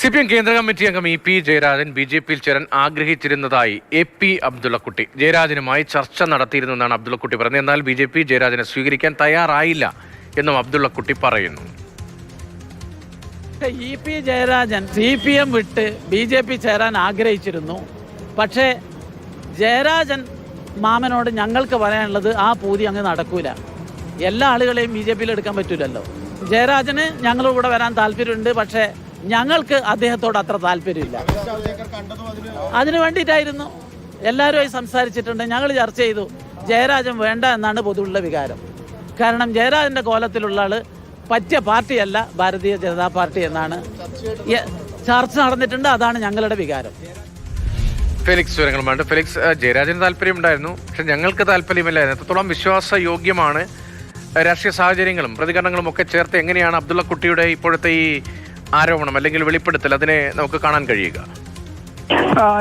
CPM കേന്ദ്ര committee അംഗം EP Jayarajan BJP-യിൽ ചേരാൻ ആഗ്രഹിച്ചിരുന്നതായി AP അബ്ദുള്ളക്കുട്ടി ജയരാജനുമായി ചർച്ച നടത്തിയിരുന്നെന്നാണ് അബ്ദുള്ളക്കുട്ടി പറഞ്ഞത്. എന്നാൽ BJP ജയരാജനെ സ്വീകരിക്കാൻ തയ്യാറായില്ല എന്നും അബ്ദുള്ളക്കുട്ടി പറയുന്നു. EP ജയരാജൻ CPM വിട്ട് BJP ചേരാൻ ആഗ്രഹിച്ചിരുന്നു. പക്ഷേ ജയരാജൻ മാമനോട് ഞങ്ങൾക്ക് പറയാനുള്ളത് ആ പൂതി അങ്ങ് നടക്കൂല. എല്ലാ ആളുകളെയും BJP-യിൽ എടുക്കാൻ പറ്റൂലല്ലോ. ജയരാജന് ഞങ്ങളുടെ കൂടെ വരാൻ താല്പര്യമുണ്ട്. പക്ഷേ ഞങ്ങൾക്ക് അദ്ദേഹത്തോട് അത്ര താല്പര്യമില്ല. അതിനു വേണ്ടിയിട്ടായിരുന്നു എല്ലാവരുമായി സംസാരിച്ചിട്ടുണ്ട്. ഞങ്ങൾ ചർച്ച ചെയ്തു. ജയരാജൻ വേണ്ട എന്നാണ് പൊതുവുള്ള വികാരം. കാരണം ജയരാജൻ്റെ കോലത്തിലുള്ള ആൾ പറ്റിയ പാർട്ടിയല്ല ഭാരതീയ ജനതാ പാർട്ടി എന്നാണ് ചർച്ച നടന്നിട്ടുണ്ട്. അതാണ് ഞങ്ങളുടെ വികാരം. ഫെലിക്സ് വിവരങ്ങളുമായിട്ട്. ഫെലിക്സ്, ജയരാജന് താല്പര്യമുണ്ടായിരുന്നു, പക്ഷെ ഞങ്ങൾക്ക് താല്പര്യമില്ലായിരുന്നു. എത്രത്തോളം വിശ്വാസയോഗ്യമാണ് രാഷ്ട്രീയ സാഹചര്യങ്ങളും പ്രതികരണങ്ങളും ഒക്കെ ചേർത്ത് എങ്ങനെയാണ് അബ്ദുള്ളക്കുട്ടിയുടെ ഇപ്പോഴത്തെ ഈ ആരോപണം അല്ലെങ്കിൽ വെളിപ്പെടുത്തൽ അതിനെ നമുക്ക് കാണാൻ കഴിയുക?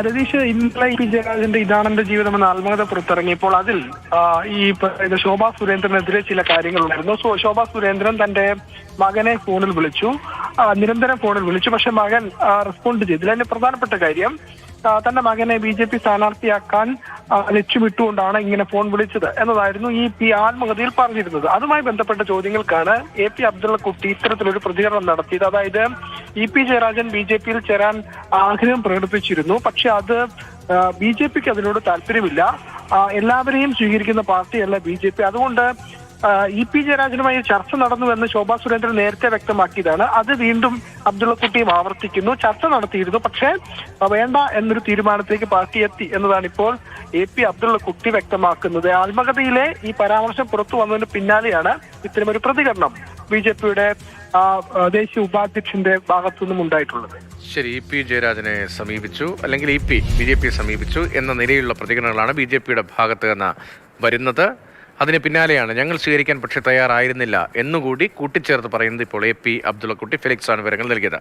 രതീഷ്, ഇന്നലെ EP ജയരാജന്റെ ഇതാണെന്റെ ജീവിതം എന്ന ആത്മകഥ പുറത്തിറങ്ങിയപ്പോൾ അതിൽ ഈ ശോഭാ സുരേന്ദ്രനെതിരെ ചില കാര്യങ്ങളുണ്ടായിരുന്നു. ശോഭാ സുരേന്ദ്രൻ തന്റെ മകനെ ഫോണിൽ വിളിച്ചു, നിരന്തരം ഫോണിൽ വിളിച്ചു. പക്ഷെ മകൻ റെസ്പോണ്ട് ചെയ്തില്ല. അതിന്റെ പ്രധാനപ്പെട്ട കാര്യം തന്റെ മകനെ BJP സ്ഥാനാർത്ഥിയാക്കാൻ ലക്ഷ്യമിട്ടുകൊണ്ടാണ് ഇങ്ങനെ ഫോൺ വിളിച്ചത് എന്നതായിരുന്നു ഈ ആത്മകഥയിൽ പറഞ്ഞിരുന്നത്. അതുമായി ബന്ധപ്പെട്ട ചോദ്യങ്ങൾക്കാണ് AP അബ്ദുള്ളക്കുട്ടി ഇത്തരത്തിലൊരു പ്രതികരണം നടത്തിയത്. അതായത് EP ജയരാജൻ BJP-യിൽ ചേരാൻ ആഗ്രഹം പ്രകടിപ്പിച്ചിരുന്നു, പക്ഷെ അത് BJP-ക്ക് അതിനോട് താല്പര്യമില്ല. എല്ലാവരെയും സ്വീകരിക്കുന്ന പാർട്ടിയല്ല BJP. അതുകൊണ്ട് EP ജയരാജനുമായി ചർച്ച നടന്നുവെന്ന് ശോഭാ സുരേന്ദ്രൻ നേരത്തെ വ്യക്തമാക്കിയതാണ്. അത് വീണ്ടും അബ്ദുള്ളക്കുട്ടിയും ആവർത്തിക്കുന്നു. ചർച്ച നടത്തിയിരുന്നു, പക്ഷേ വേണ്ട എന്നൊരു തീരുമാനത്തിലേക്ക് പാർട്ടി എത്തി എന്നതാണ് ഇപ്പോൾ AP അബ്ദുള്ളക്കുട്ടി വ്യക്തമാക്കുന്നത്. ആത്മകഥയിലെ ഈ പരാമർശം പുറത്തു വന്നതിന് പിന്നാലെയാണ് ഇത്തരമൊരു പ്രതികരണം BJP-യുടെ ദേശീയ ഉപാധ്യക്ഷന്റെ ഭാഗത്തുനിന്നും ഉണ്ടായിട്ടുള്ളത്. ശരി, EP ജയരാജനെ സമീപിച്ചു അല്ലെങ്കിൽ EP BJP-യെ സമീപിച്ചു എന്ന നിലയിലുള്ള പ്രതികരണങ്ങളാണ് BJP-യുടെ ഭാഗത്ത് നിന്ന് വരുന്നത്. അതിന് പിന്നാലെയാണ് ഞങ്ങൾ സ്വീകരിക്കാൻ പക്ഷേ തയ്യാറായിരുന്നില്ല എന്നുകൂടി കൂട്ടിച്ചേർത്ത് പറയുന്നത് ഇപ്പോൾ AP അബ്ദുള്ളക്കുട്ടി. ഫെലിക്സ് ആണ് വിവരങ്ങൾ നൽകിയത്.